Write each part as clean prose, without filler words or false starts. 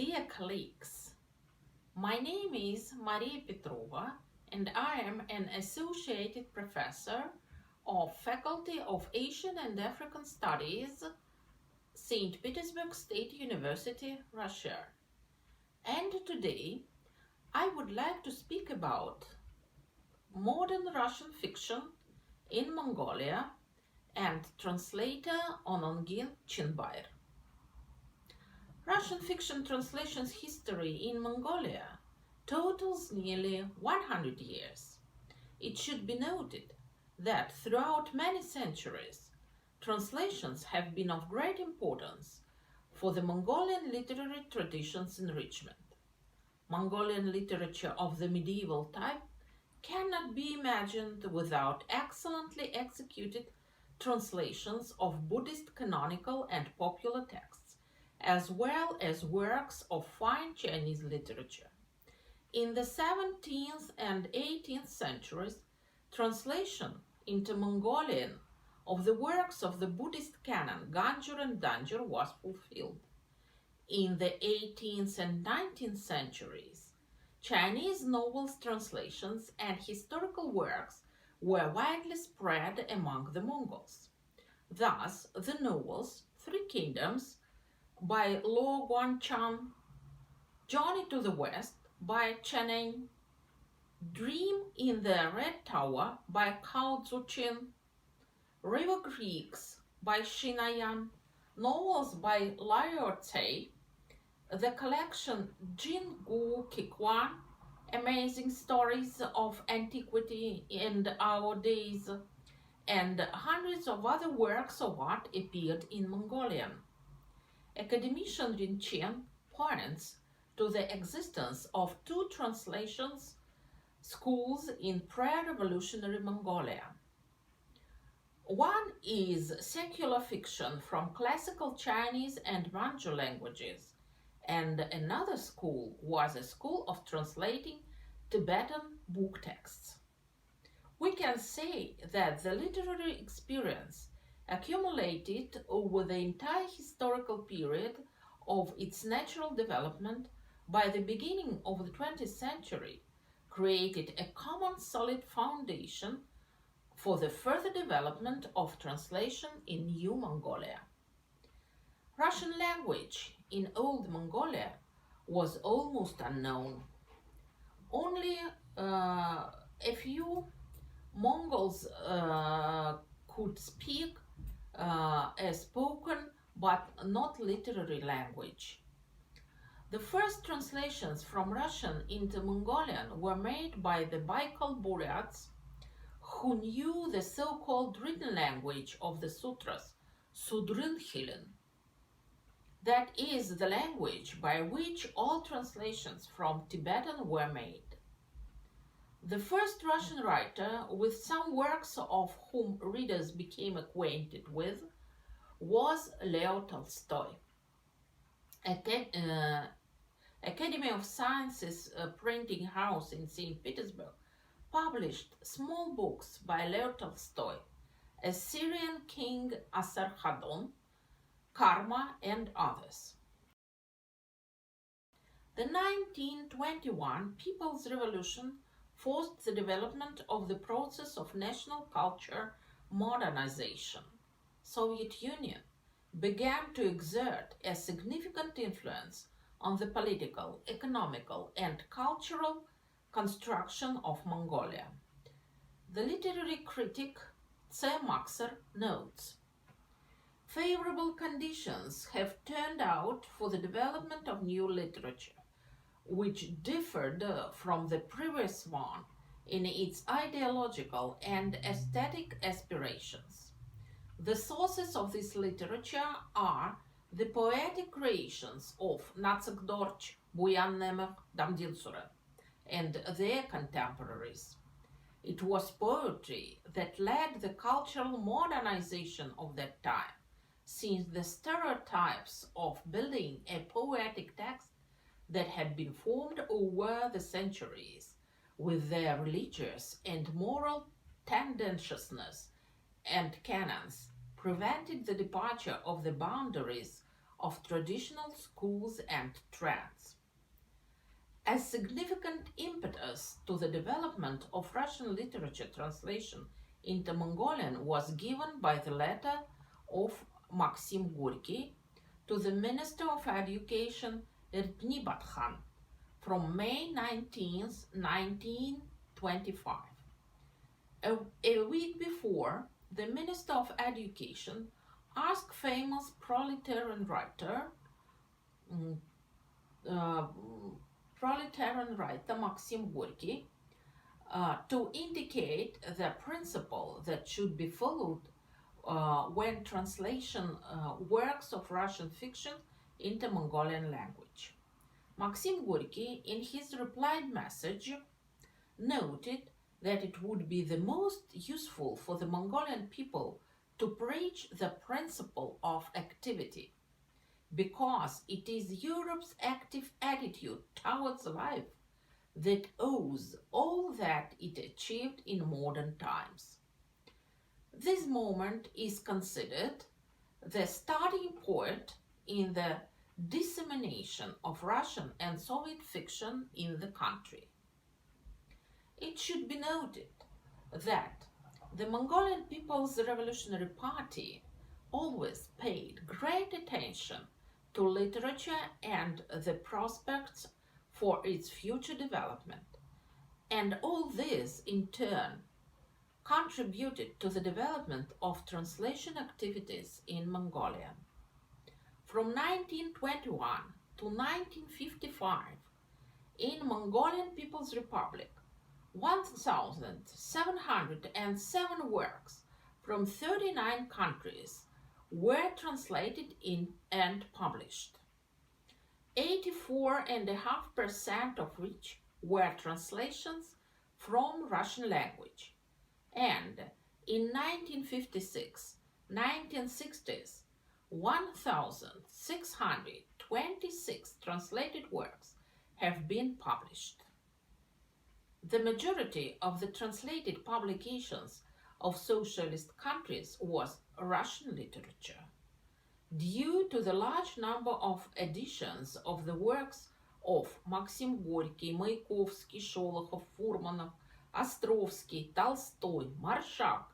Dear colleagues, my name is Marии Petrova and I am an associated professor of Faculty of Asian and African Studies, St. Petersburg State University, Russia. And today I would like to speak about modern Russian fiction in Mongolia and translator Chinbayar. Russian fiction translations history in Mongolia totals nearly 100 years. It should be noted that throughout many centuries, translations have been of great importance for the Mongolian literary tradition's enrichment. Mongolian literature of the medieval type cannot be imagined without excellently executed translations of Buddhist canonical and popular texts, as well as works of fine Chinese literature. In the 17th and 18th centuries, translation into Mongolian of the works of the Buddhist canon Ganjur and Danjur was fulfilled. In the 18th and 19th centuries, Chinese novels translations and historical works were widely spread among the Mongols. Thus, the novels Three Kingdoms by Luo Guanchan, Journey to the West by Chen Eng, Dream in the Red Tower by Cao Zuqin, River Creeks by Shinayan, novels by Liu Cai, the collection Jin Gu Kikwan, Amazing Stories of Antiquity and Our Days, and hundreds of other works of art appeared in Mongolian. Academician Rin Chen points to the existence of two translations schools in pre-revolutionary Mongolia. One is secular fiction from classical Chinese and Manchu languages, and another school was a school of translating Tibetan book texts. We can say that the literary experience accumulated over the entire historical period of its natural development by the beginning of the 20th century created a common solid foundation for the further development of translation in New Mongolia. Russian language in Old Mongolia was almost unknown. Only a few Mongols could speak a spoken but not literary language. The first translations from Russian into Mongolian were made by the Baikal Buryats, who knew the so-called written language of the sutras, Sudrynkhilin. That is the language by which all translations from Tibetan were made. The first Russian writer with some works of whom readers became acquainted with was Leo Tolstoy. Academy of Sciences printing house in St. Petersburg published small books by Leo Tolstoy, Assyrian King Asarhaddon, Karma, and others. The 1921 People's Revolution forced the development of the process of national culture modernization. Soviet Union began to exert a significant influence on the political, economical, and cultural construction of Mongolia. The literary critic C. Maxer notes, favorable conditions have turned out for the development of new literature, which differed from the previous one in its ideological and aesthetic aspirations. The sources of this literature are the poetic creations of Natsak Dorch, Buyan Nemech, Damdin Suren, and their contemporaries. It was poetry that led the cultural modernization of that time, since the stereotypes of building a poetic text that had been formed over the centuries with their religious and moral tendenciousness and canons prevented the departure of the boundaries of traditional schools and trends. A significant impetus to the development of Russian literature translation into Mongolian was given by the letter of Maxim Gorky to the Minister of Education Ertnibat-Khan from May 19, 1925. A week before, the Minister of Education asked famous proletarian writer Maxim Gorky to indicate the principle that should be followed when translation works of Russian fiction into Mongolian language. Maxim Gorky, in his replied message, noted that it would be the most useful for the Mongolian people to preach the principle of activity, because it is Europe's active attitude towards life that owes all that it achieved in modern times. This moment is considered the starting point in the dissemination of Russian and Soviet fiction in the country. It should be noted that the Mongolian People's Revolutionary Party always paid great attention to literature and the prospects for its future development, and all this in turn contributed to the development of translation activities in Mongolia. From 1921 to 1955, in Mongolian People's Republic, 1,707 works from 39 countries were translated in and published, 84.5% of which were translations from Russian language, and in 1956-1960s, 1,626 translated works have been published. The majority of the translated publications of socialist countries was Russian literature. Due to the large number of editions of the works of Maxim Gorky, Mayakovsky, Sholokhov, Furmanov, Ostrovsky, Tolstoy, Marshak,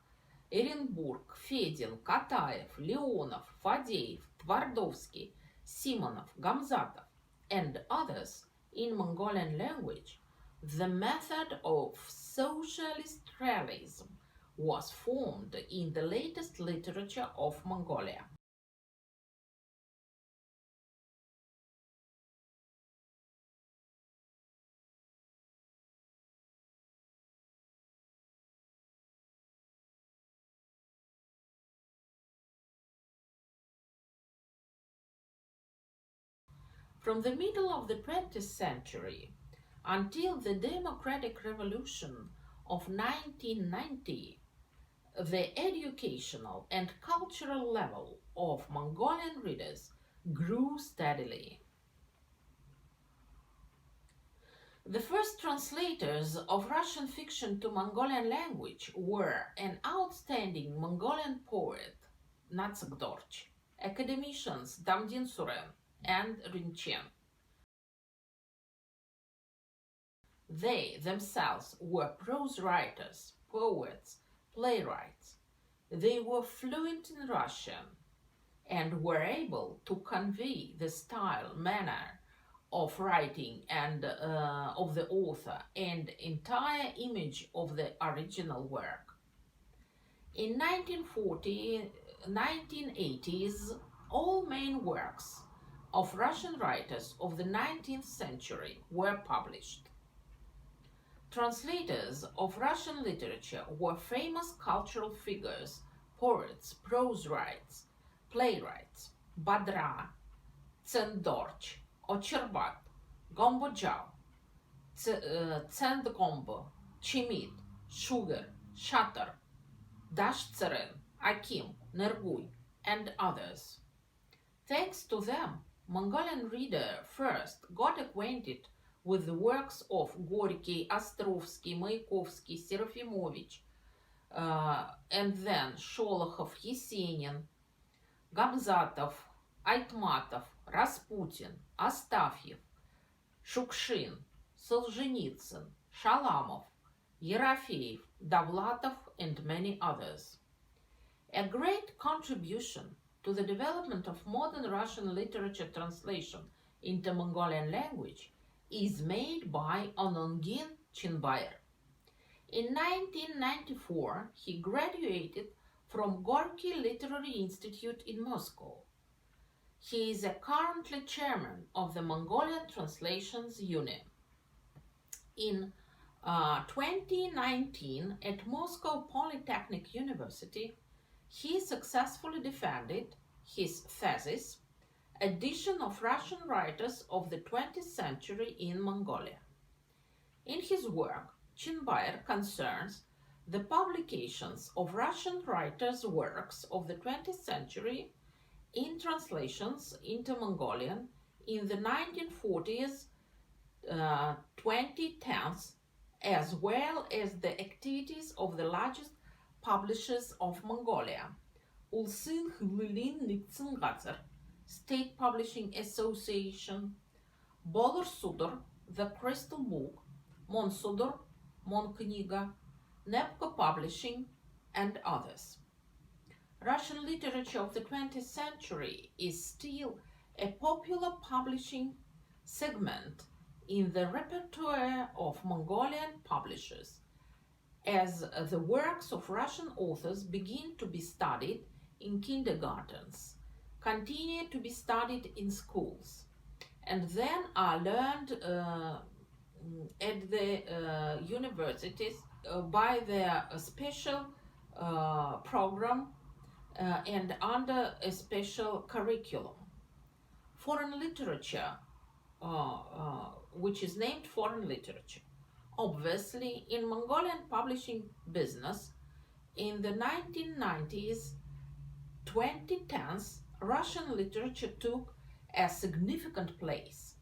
Эренбург, Федин, Катаев, Leonov, Fadeev, Twardovsky, Simonov, Gamzatov, and others in Mongolian language, the method of socialist realism was formed in the latest literature of Mongolia. From the middle of the 20th century until the Democratic Revolution of 1990, the educational and cultural level of Mongolian readers grew steadily. The first translators of Russian fiction to Mongolian language were an outstanding Mongolian poet, Natsik Dorch, academicians Damdin Suren and Rinchen. They themselves were prose writers, poets, playwrights. They were fluent in Russian and were able to convey the style, manner of writing and of the author and entire image of the original work. In 1980s, all main works of Russian writers of the 19th century were published. Translators of Russian literature were famous cultural figures, poets, prose writers, playwrights, Badra, Tsendorch, Ochirbat, Gombojao, Tsendgombo, Chimit, Sugar, Shatter, Dashtseren, Akim, Nergui, and others. Thanks to them, Mongolian reader first got acquainted with the works of Gorky, Ostrovsky, Mayakovsky, Serafimovich, and then Sholokhov, Yesenin, Gamzatov, Айтматов, Распутин, Астафьев, Шукшин, Solzhenitsyn, Shalamov, Yerofeev, Davlatov, and many others. A great contribution to the development of modern Russian literature translation into Mongolian language is made by Onongin Чинбаяр. In 1994, he graduated from Gorky Literary Institute in Moscow. He is currently chairman of the Mongolian Translations Union. In 2019, at Moscow Polytechnic University, he successfully defended his thesis, Edition of Russian Writers of the 20th Century in Mongolia. In his work, Чинбаяр concerns the publications of Russian writers' works of the 20th century in translations into Mongolian in the 1940s, 2010s, as well as the activities of the largest publishers of Mongolia, Ulsin Hvilin Nixon Gazar, State Publishing Association, Bolor Sudor, The Crystal Book, Mon Sudor, Mon Kniga, Nepko Publishing, and others. Russian literature of the 20th century is still a popular publishing segment in the repertoire of Mongolian publishers, as the works of Russian authors begin to be studied in kindergartens, continue to be studied in schools, and then are learned at the universities by their special program and under a special curriculum. Foreign literature, which is named foreign literature. Obviously, in Mongolian publishing business, in the 1990s, 2010s, Russian literature took a significant place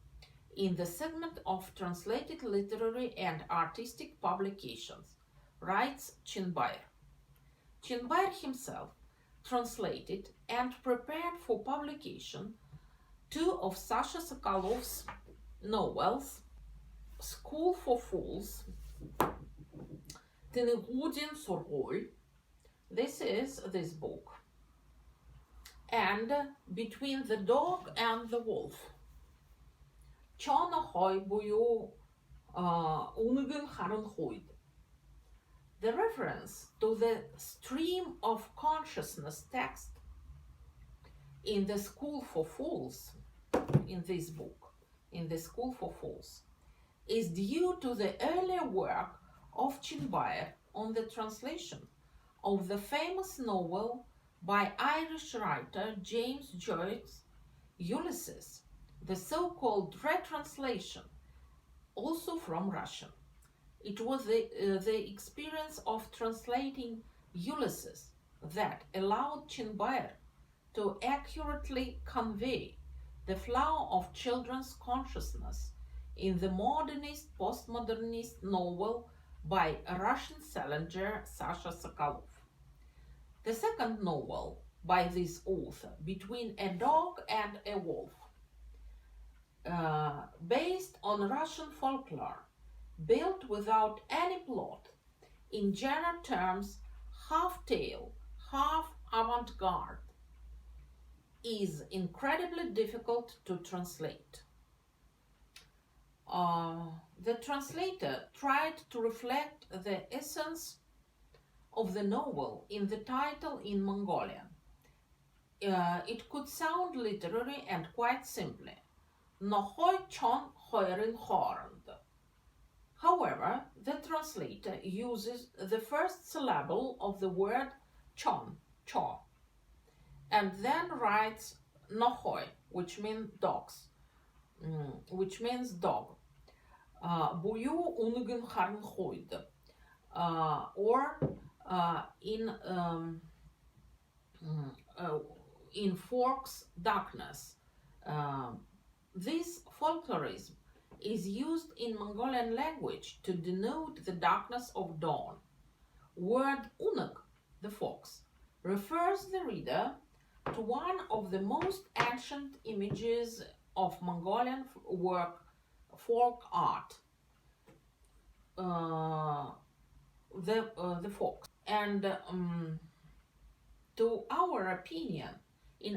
in the segment of translated literary and artistic publications, writes Чинбаяр. Чинбаяр himself translated and prepared for publication two of Sasha Sokolov's novels, School for Fools, Tenegudin Surgol, this is this book, and Between the Dog and the Wolf, Chona Hoi Buyu Unigen Haran Hoid. The reference to the stream of consciousness text in the School for Fools, in this book, in the School for Fools, is due to the earlier work of Чинбаяр on the translation of the famous novel by Irish writer James Joyce's Ulysses, the so-called retranslation, also from Russian. It was the experience of translating Ulysses that allowed Чинбаяр to accurately convey the flow of children's consciousness in the modernist, postmodernist novel by Russian Salinger Sasha Sokolov. The second novel by this author, Between a Dog and a Wolf, based on Russian folklore, built without any plot, in general terms half tale, half avant-garde, is incredibly difficult to translate. The translator tried to reflect the essence of the novel in the title in Mongolian. It could sound literary and quite simply, Nohoi Chon Hoirin Horand. However, the translator uses the first syllable of the word chon, cho, and then writes nohoi, which means dogs, which means dog. Buyu unigen harn hoid, or in forks darkness. This folklorism is used in Mongolian language to denote the darkness of dawn. Word unak, the fox, refers the reader to one of the most ancient images of Mongolian folk art, the fox. And in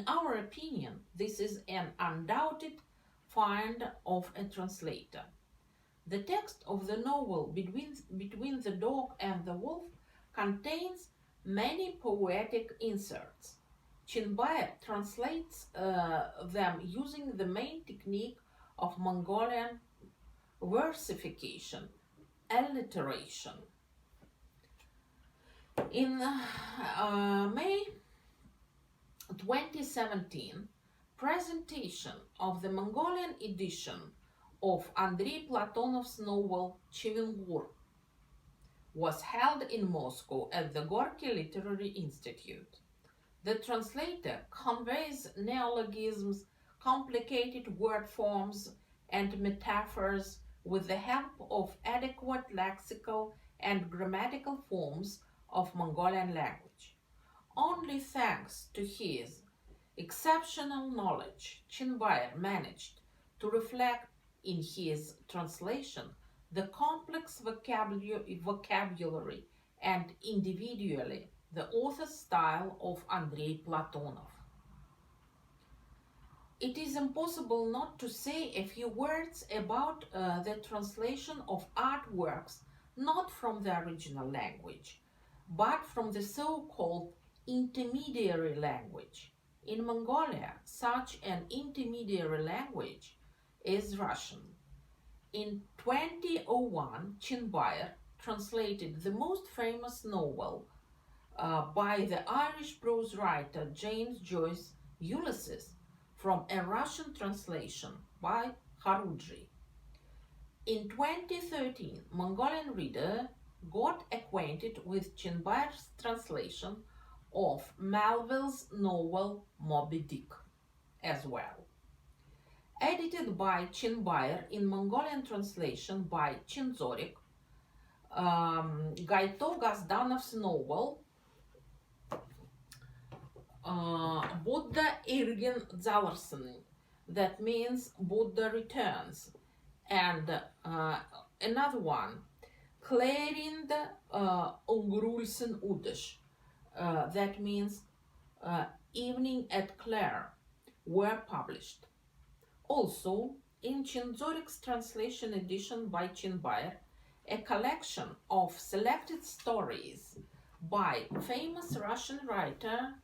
our opinion, this is an undoubted find of a translator. The text of the novel Between the Dog and the Wolf contains many poetic inserts. Чинбаяр translates them using the main technique of Mongolian versification, alliteration. In May 2017, presentation of the Mongolian edition of Andrei Platonov's novel Chevengur was held in Moscow at the Gorky Literary Institute. The translator conveys neologisms, complicated word forms, and metaphors with the help of adequate lexical and grammatical forms of Mongolian language. Only thanks to his exceptional knowledge, Чинбаяр managed to reflect in his translation the complex vocabulary and individually the author's style of Andrei Platonov. It is impossible not to say a few words about the translation of artworks not from the original language, but from the so-called intermediary language. In Mongolia, such an intermediary language is Russian. In 2001, Чинбаяр translated the most famous novel by the Irish prose writer James Joyce, Ulysses, from a Russian translation by Kharudji. In 2013, Mongolian reader got acquainted with Чинбаяр's translation of Melville's novel Moby Dick as well. Edited by Чинбаяр in Mongolian translation by Chinzorik, Gaito Gazdanov's novel Buddha Irgin Zalarsen, that means Buddha returns, and another one, Klarind Ungrulsen Udesh, that means Evening at Clare, were published. Also, in Chinzorik's translation edition by Чинбаяр, a collection of selected stories by famous Russian writer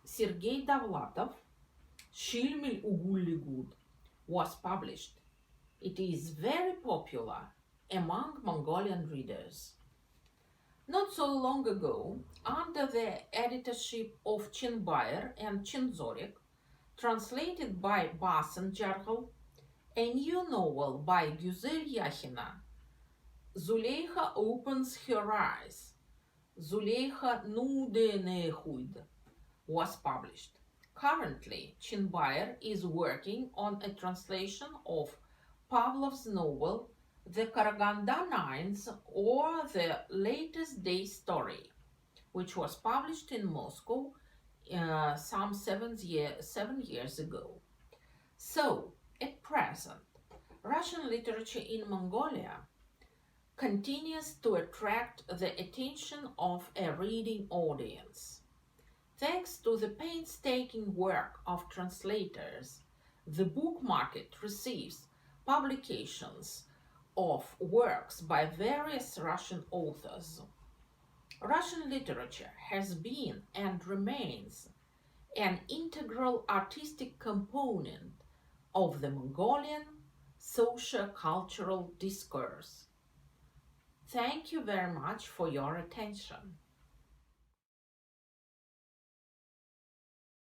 Sergei Dovlatov, Shilmil Ugulligud, was published. It is very popular among Mongolian readers. Not so long ago, under the editorship of Чинбаяр and Chinzorik, translated by Basen Jargal, a new novel by Güzel Yakhina, Zuleika Opens Her Eyes, Zuleika Nudenehud, was published. Currently, Чинбаяр is working on a translation of Pavlov's novel The Karaganda Nines, or The Latest Day Story, which was published in Moscow some 7 years ago. So, at present, Russian literature in Mongolia continues to attract the attention of a reading audience. Thanks to the painstaking work of translators, the book market receives publications of works by various Russian authors. Russian literature has been and remains an integral artistic component of the Mongolian socio-cultural discourse. Thank you very much for your attention.